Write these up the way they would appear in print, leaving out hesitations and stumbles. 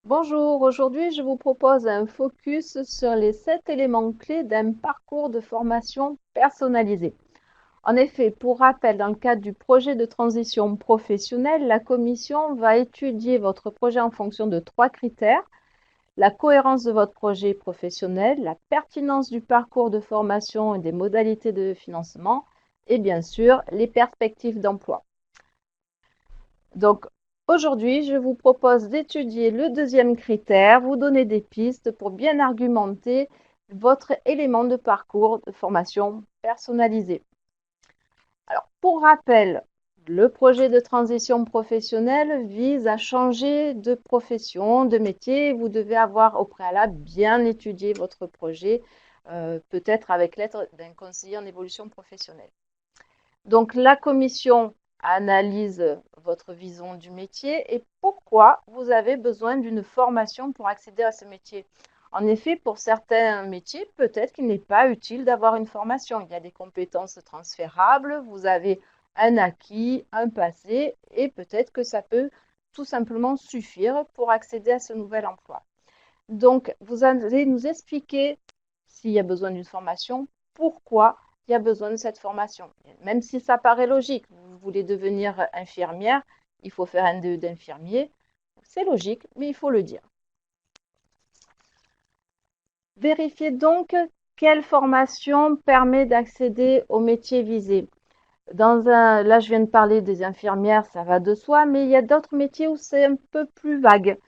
Bonjour, aujourd'hui je vous propose un focus sur les 7 éléments clés d'un parcours de formation personnalisé. En effet, pour rappel, dans le cadre du projet de transition professionnelle, la commission va étudier votre projet en fonction de 3 critères: la cohérence de votre projet professionnel, la pertinence du parcours de formation et des modalités de financement, et bien sûr les perspectives d'emploi. Donc, aujourd'hui, je vous propose d'étudier le deuxième critère, vous donner des pistes pour bien argumenter votre élément de parcours de formation personnalisé. Alors, pour rappel, le projet de transition professionnelle vise à changer de profession, de métier. Vous devez avoir au préalable bien étudié votre projet, peut-être avec l'aide d'un conseiller en évolution professionnelle. Donc, la commission analyse votre vision du métier et pourquoi vous avez besoin d'une formation pour accéder à ce métier. En effet, pour certains métiers, peut-être qu'il n'est pas utile d'avoir une formation. Il y a des compétences transférables, vous avez un acquis, un passé, et peut-être que ça peut tout simplement suffire pour accéder à ce nouvel emploi. Donc, vous allez nous expliquer s'il y a besoin d'une formation, pourquoi il y a besoin de cette formation. Même si ça paraît logique, vous voulez devenir infirmière, il faut faire un DE d'infirmier. C'est logique, mais il faut le dire. Vérifiez donc quelle formation permet d'accéder au métier visé. Là, je viens de parler des infirmières, ça va de soi, mais il y a d'autres métiers où c'est un peu plus vague.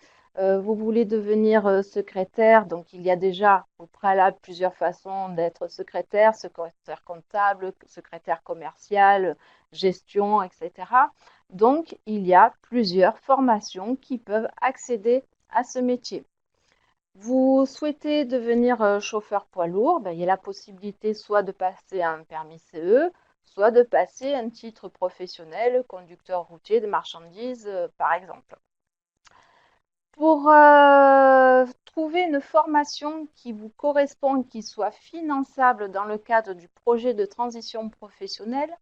Vous voulez devenir secrétaire, donc il y a déjà au préalable plusieurs façons d'être secrétaire, secrétaire comptable, secrétaire commercial, gestion, etc. Donc, il y a plusieurs formations qui peuvent accéder à ce métier. Vous souhaitez devenir chauffeur poids lourd, ben, il y a la possibilité soit de passer un permis CE, soit de passer un titre professionnel, conducteur routier de marchandises, par exemple. Pour trouver une formation qui vous correspond, qui soit finançable dans le cadre du projet de transition professionnelle,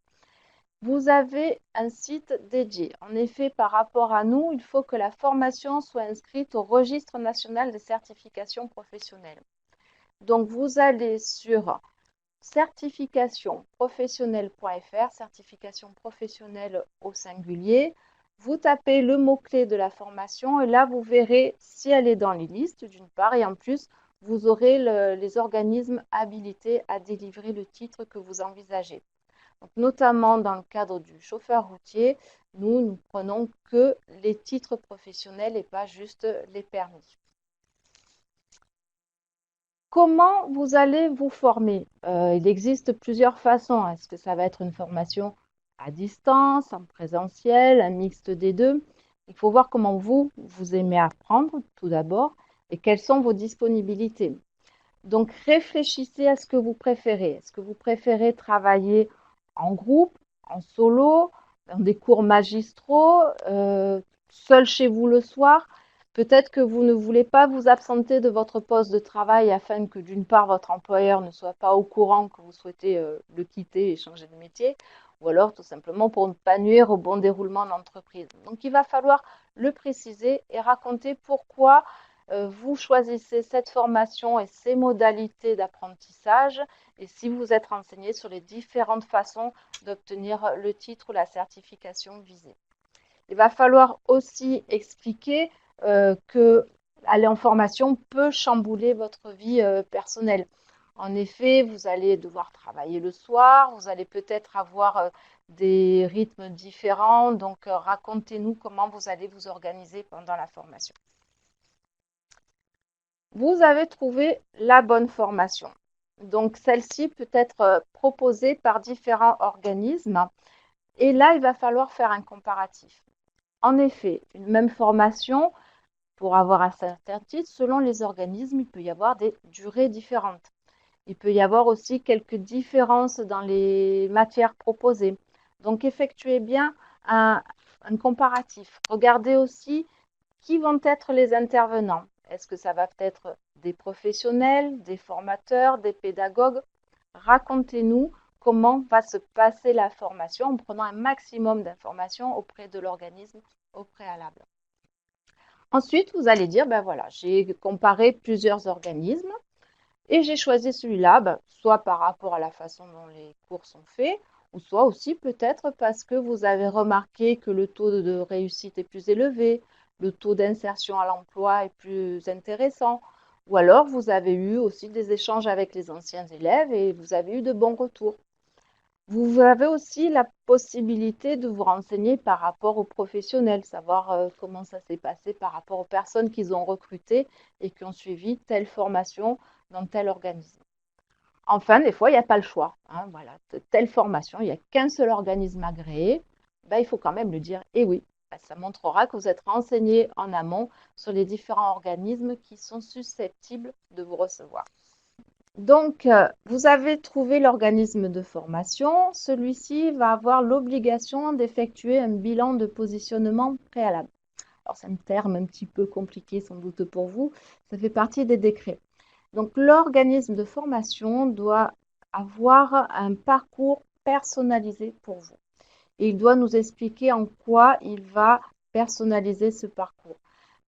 vous avez un site dédié. En effet, par rapport à nous, il faut que la formation soit inscrite au registre national des certifications professionnelles. Donc, vous allez sur certificationprofessionnelle.fr, certification professionnelle au singulier. Vous tapez le mot-clé de la formation et là, vous verrez si elle est dans les listes, d'une part, et en plus, vous aurez les organismes habilités à délivrer le titre que vous envisagez. Donc, notamment dans le cadre du chauffeur routier, nous ne prenons que les titres professionnels et pas juste les permis. Comment vous allez vous former? Il existe plusieurs façons. Est-ce que ça va être une formation à distance, en présentiel, un mixte des deux? Il faut voir comment vous aimez apprendre tout d'abord et quelles sont vos disponibilités. Donc, réfléchissez à ce que vous préférez. Est-ce que vous préférez travailler en groupe, en solo, dans des cours magistraux, seul chez vous le soir? Peut-être que vous ne voulez pas vous absenter de votre poste de travail afin que d'une part votre employeur ne soit pas au courant que vous souhaitez le quitter et changer de métier, ou alors tout simplement pour ne pas nuire au bon déroulement de l'entreprise. Donc il va falloir le préciser et raconter pourquoi vous choisissez cette formation et ces modalités d'apprentissage et si vous êtes renseigné sur les différentes façons d'obtenir le titre ou la certification visée. Il va falloir aussi expliquer que aller en formation peut chambouler votre vie personnelle. En effet, vous allez devoir travailler le soir, vous allez peut-être avoir des rythmes différents, donc racontez-nous comment vous allez vous organiser pendant la formation. Vous avez trouvé la bonne formation. Donc celle-ci peut être proposée par différents organismes et là, il va falloir faire un comparatif. En effet, une même formation, pour avoir un certain titre, selon les organismes, il peut y avoir des durées différentes. Il peut y avoir aussi quelques différences dans les matières proposées. Donc, effectuez bien un comparatif. Regardez aussi qui vont être les intervenants. Est-ce que ça va être des professionnels, des formateurs, des pédagogues? Racontez-nous comment va se passer la formation en prenant un maximum d'informations auprès de l'organisme au préalable. Ensuite, vous allez dire, ben voilà, j'ai comparé plusieurs organismes et j'ai choisi celui-là, ben, soit par rapport à la façon dont les cours sont faits, ou soit aussi peut-être parce que vous avez remarqué que le taux de réussite est plus élevé, le taux d'insertion à l'emploi est plus intéressant, ou alors vous avez eu aussi des échanges avec les anciens élèves et vous avez eu de bons retours. Vous avez aussi la possibilité de vous renseigner par rapport aux professionnels, savoir comment ça s'est passé par rapport aux personnes qu'ils ont recrutées et qui ont suivi telle formation dans tel organisme. Enfin, des fois, il n'y a pas le choix. Hein, voilà, telle formation, il n'y a qu'un seul organisme agréé, ben, il faut quand même le dire. Et oui, ben, ça montrera que vous êtes renseigné en amont sur les différents organismes qui sont susceptibles de vous recevoir. Donc, vous avez trouvé l'organisme de formation. Celui-ci va avoir l'obligation d'effectuer un bilan de positionnement préalable. Alors, c'est un terme un petit peu compliqué sans doute pour vous. Ça fait partie des décrets. Donc, l'organisme de formation doit avoir un parcours personnalisé pour vous. Et il doit nous expliquer en quoi il va personnaliser ce parcours.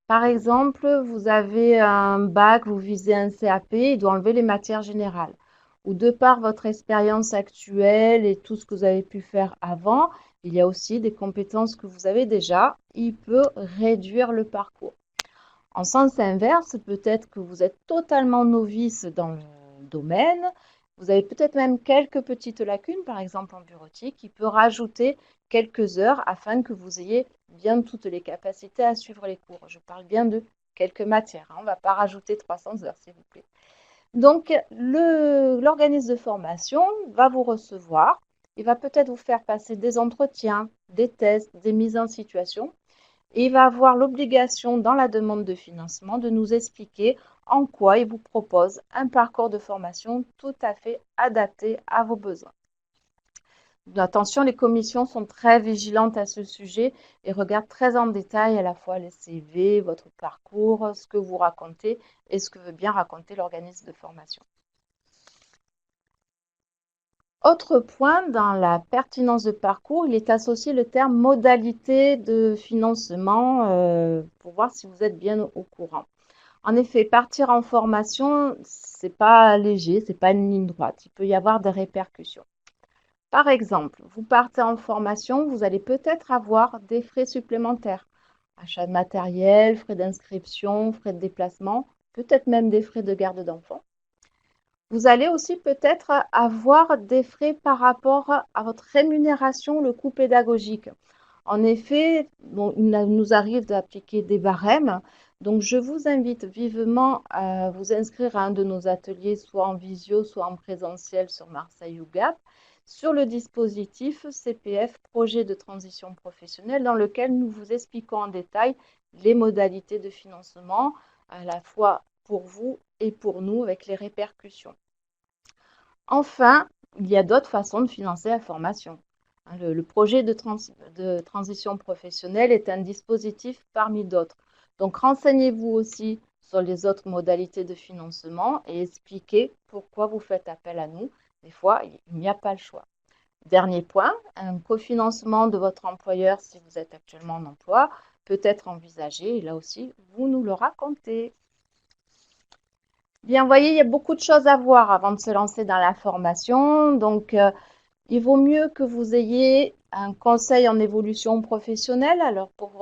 Par exemple, vous avez un bac, vous visez un CAP, il doit enlever les matières générales. Ou de par votre expérience actuelle et tout ce que vous avez pu faire avant, il y a aussi des compétences que vous avez déjà. Il peut réduire le parcours. En sens inverse, peut-être que vous êtes totalement novice dans le domaine. Vous avez peut-être même quelques petites lacunes, par exemple en bureautique, qui peut rajouter quelques heures afin que vous ayez bien toutes les capacités à suivre les cours. Je parle bien de quelques matières. On ne va pas rajouter 300 heures, s'il vous plaît. Donc, l'organisme de formation va vous recevoir. Il va peut-être vous faire passer des entretiens, des tests, des mises en situation. Et il va avoir l'obligation, dans la demande de financement, de nous expliquer en quoi il vous propose un parcours de formation tout à fait adapté à vos besoins. Attention, les commissions sont très vigilantes à ce sujet et regardent très en détail à la fois les CV, votre parcours, ce que vous racontez et ce que veut bien raconter l'organisme de formation. Autre point, dans la pertinence de parcours, il est associé le terme modalité de financement pour voir si vous êtes bien au courant. En effet, partir en formation, c'est pas léger, c'est pas une ligne droite. Il peut y avoir des répercussions. Par exemple, vous partez en formation, vous allez peut-être avoir des frais supplémentaires. Achat de matériel, frais d'inscription, frais de déplacement, peut-être même des frais de garde d'enfants. Vous allez aussi peut-être avoir des frais par rapport à votre rémunération, le coût pédagogique. En effet, bon, il nous arrive d'appliquer des barèmes. Donc, je vous invite vivement à vous inscrire à un de nos ateliers, soit en visio, soit en présentiel sur Marseille ou Gap, sur le dispositif CPF, projet de transition professionnelle, dans lequel nous vous expliquons en détail les modalités de financement, à la fois pour vous et pour nous, avec les répercussions. Enfin, il y a d'autres façons de financer la formation. Le projet de transition professionnelle est un dispositif parmi d'autres. Donc, renseignez-vous aussi sur les autres modalités de financement et expliquez pourquoi vous faites appel à nous. Des fois, il n'y a pas le choix. Dernier point, un cofinancement de votre employeur si vous êtes actuellement en emploi peut être envisagé. Et là aussi, vous nous le racontez. Bien, vous voyez, il y a beaucoup de choses à voir avant de se lancer dans la formation. Donc, il vaut mieux que vous ayez un conseil en évolution professionnelle. Alors, pour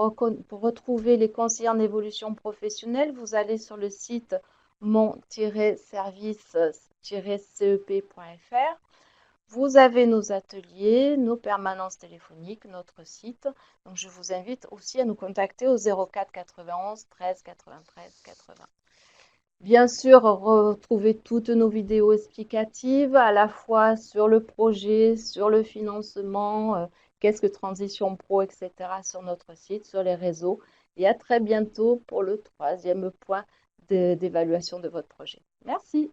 retrouver les conseillers en évolution professionnelle, vous allez sur le site mon-service-cep.fr. Vous avez nos ateliers, nos permanences téléphoniques, notre site. Donc, je vous invite aussi à nous contacter au 04 91 13 93 80. Bien sûr, retrouvez toutes nos vidéos explicatives à la fois sur le projet, sur le financement, qu'est-ce que Transition Pro, etc. sur notre site, sur les réseaux. Et à très bientôt pour le troisième point d'évaluation de votre projet. Merci.